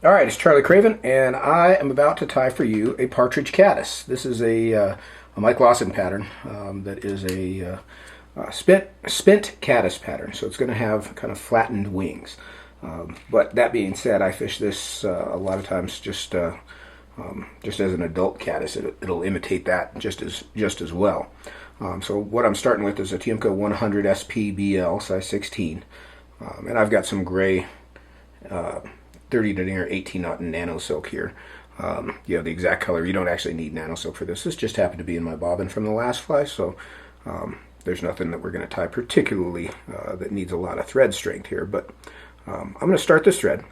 Alright, it's Charlie Craven, and I am about to tie for you a Partridge Caddis. This is a Mike Lawson pattern that is a spent caddis pattern, so it's going to have kind of flattened wings. But that being said, I fish this a lot of times just as an adult caddis. It'll imitate that just as well. So what I'm starting with is a Tiemco 100 SPBL size 16, and I've got some gray 30 Denier 18-knot Nanosilk here. You know, the exact color. You don't actually need Nanosilk for this. This just happened to be in my bobbin from the last fly, so there's nothing that we're going to tie particularly that needs a lot of thread strength here. But I'm going to start this thread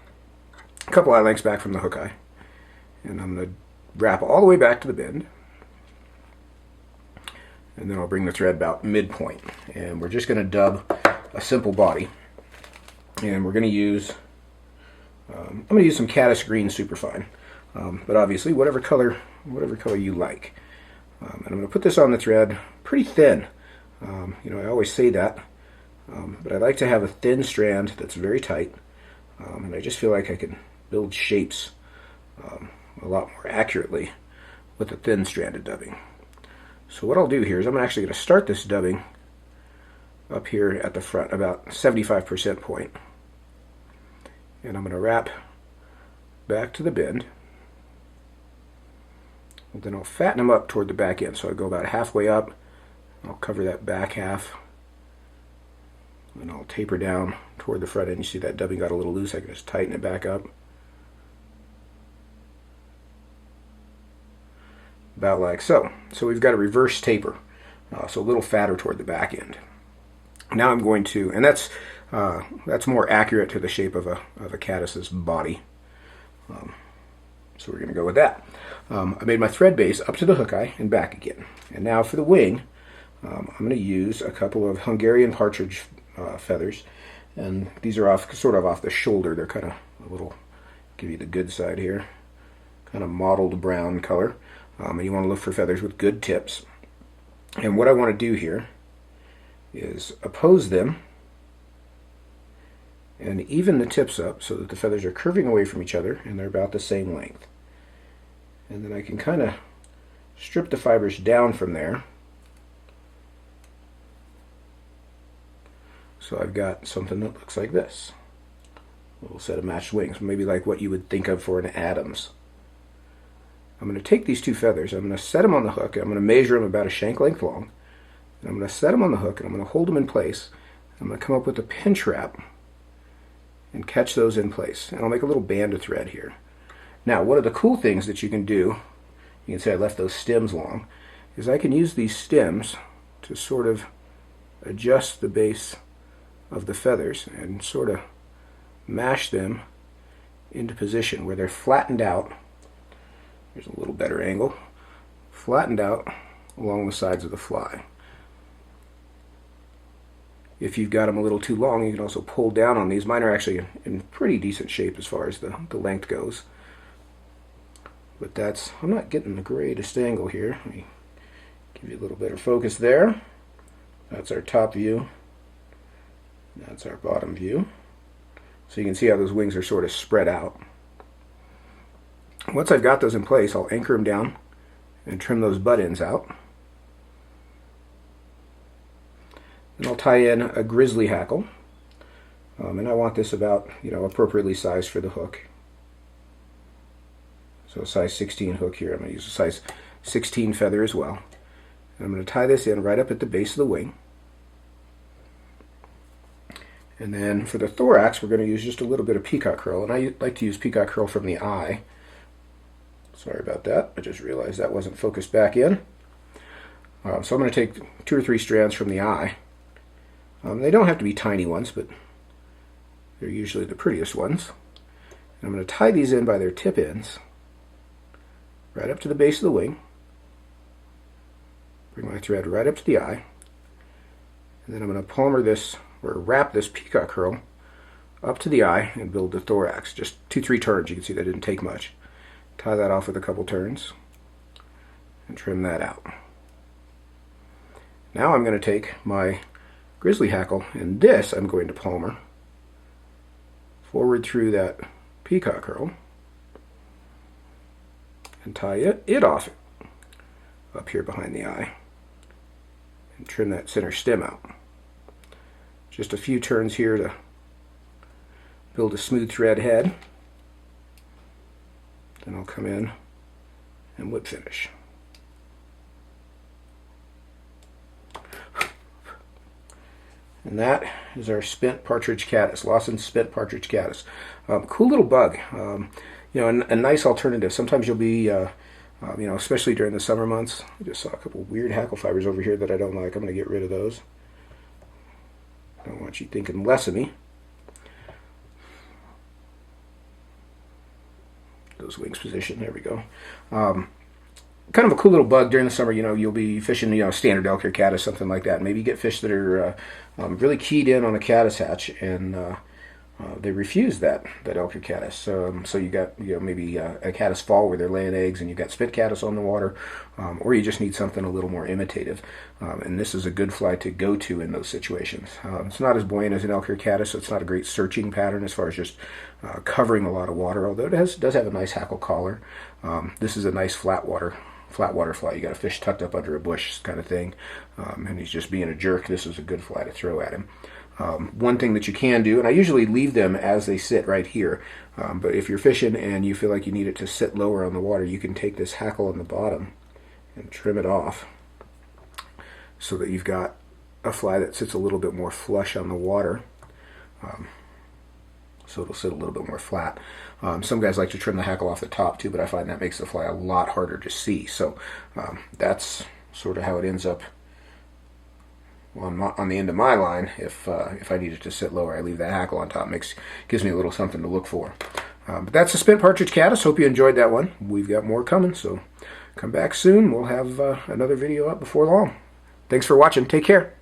a couple eye lengths back from the hook eye, and I'm going to wrap all the way back to the bend, and then I'll bring the thread about midpoint, and we're just going to dub a simple body, and we're going to use I'm going to use some Caddis Green Superfine, but obviously whatever color you like. And I'm going to put this on the thread pretty thin. You know, I always say that, but I like to have a thin strand that's very tight, and I just feel like I can build shapes a lot more accurately with a thin stranded dubbing. So what I'll do here is I'm actually going to start this dubbing up here at the front, about 75% point. And I'm going to wrap back to the bend. And then I'll fatten them up toward the back end. So I go about halfway up. I'll cover that back half. And I'll taper down toward the front end. You see that dubbing got a little loose. I can just tighten it back up. About like so. So we've got a reverse taper. So a little fatter toward the back end. Now I'm going to, and that's more accurate to the shape of a caddis's body. So we're going to go with that. I made my thread base up to the hook eye and back again. And now for the wing, I'm going to use a couple of Hungarian partridge feathers, and these are sort of off the shoulder. They're kind of a little, give you the good side here, kind of mottled brown color. And you want to look for feathers with good tips. And what I want to do here is oppose them and even the tips up so that the feathers are curving away from each other and they're about the same length. And then I can kind of strip the fibers down from there. So I've got something that looks like this. A little set of matched wings, maybe like what you would think of for an Adams. I'm going to take these two feathers, I'm going to set them on the hook, I'm going to measure them about a shank length long, and I'm going to set them on the hook and I'm going to hold them in place. I'm going to come up with a pinch wrap and catch those in place. And I'll make a little band of thread here. Now, one of the cool things that you can do, you can say I left those stems long, is I can use these stems to sort of adjust the base of the feathers and sort of mash them into position where they're flattened out. Here's a little better angle. Flattened out along the sides of the fly. If you've got them a little too long, you can also pull down on these. Mine are actually in pretty decent shape as far as the length goes. But that's, I'm not getting the greatest angle here. Let me give you a little better focus there. That's our top view. That's our bottom view. So you can see how those wings are sort of spread out. Once I've got those in place, I'll anchor them down and trim those butt ends out. And I'll tie in a Grizzly hackle, and I want this about, you know, appropriately sized for the hook. So a size 16 hook here. I'm going to use a size 16 feather as well. And I'm going to tie this in right up at the base of the wing. And then for the thorax, we're going to use just a little bit of Peacock Herl, and I like to use Peacock Herl from the eye. Sorry about that. I just realized that wasn't focused back in. So I'm going to take 2 or 3 strands from the eye. They don't have to be tiny ones, but they're usually the prettiest ones. And I'm going to tie these in by their tip ends, right up to the base of the wing. Bring my thread right up to the eye. And then I'm going to palmer this, or wrap this Peacock Herl up to the eye and build the thorax. Just 2-3 turns. You can see that didn't take much. Tie that off with a couple turns and trim that out. Now I'm going to take my Grizzly hackle, and this I'm going to palmer forward through that Peacock Herl and tie it off up here behind the eye and trim that center stem out. Just a few turns here to build a smooth thread head. Then I'll come in and whip finish. And that is our spent Partridge Caddis, Lawson spent Partridge Caddis. Cool little bug. You know, a nice alternative. Sometimes you'll be, you know, especially during the summer months. I just saw a couple weird hackle fibers over here that I don't like. I'm going to get rid of those. Don't want you thinking less of me. Those wings position. There we go. Kind of a cool little bug during the summer. You know, you'll be fishing, you know, standard elk or caddis, something like that. Maybe you get fish that are really keyed in on a caddis hatch, and they refuse that elk or caddis. So you got, you know, maybe a caddis fall where they're laying eggs, and you got spit caddis on the water, or you just need something a little more imitative. And this is a good fly to go to in those situations. It's not as buoyant as an elk or caddis, so it's not a great searching pattern as far as just covering a lot of water. Although it does have a nice hackle collar. This is a nice flat water fly. You got a fish tucked up under a bush kind of thing, and he's just being a jerk. This is a good fly to throw at him. One thing that you can do, and I usually leave them as they sit right here, but if you're fishing and you feel like you need it to sit lower on the water, you can take this hackle on the bottom and trim it off so that you've got a fly that sits a little bit more flush on the water. So it'll sit a little bit more flat. Some guys like to trim the hackle off the top too, but I find that makes the fly a lot harder to see. So that's sort of how it ends up on the end of my line. If I need it to sit lower, I leave that hackle on top. Gives me a little something to look for. But that's the spent Partridge Caddis. Hope you enjoyed that one. We've got more coming, so come back soon. We'll have another video up before long. Thanks for watching. Take care.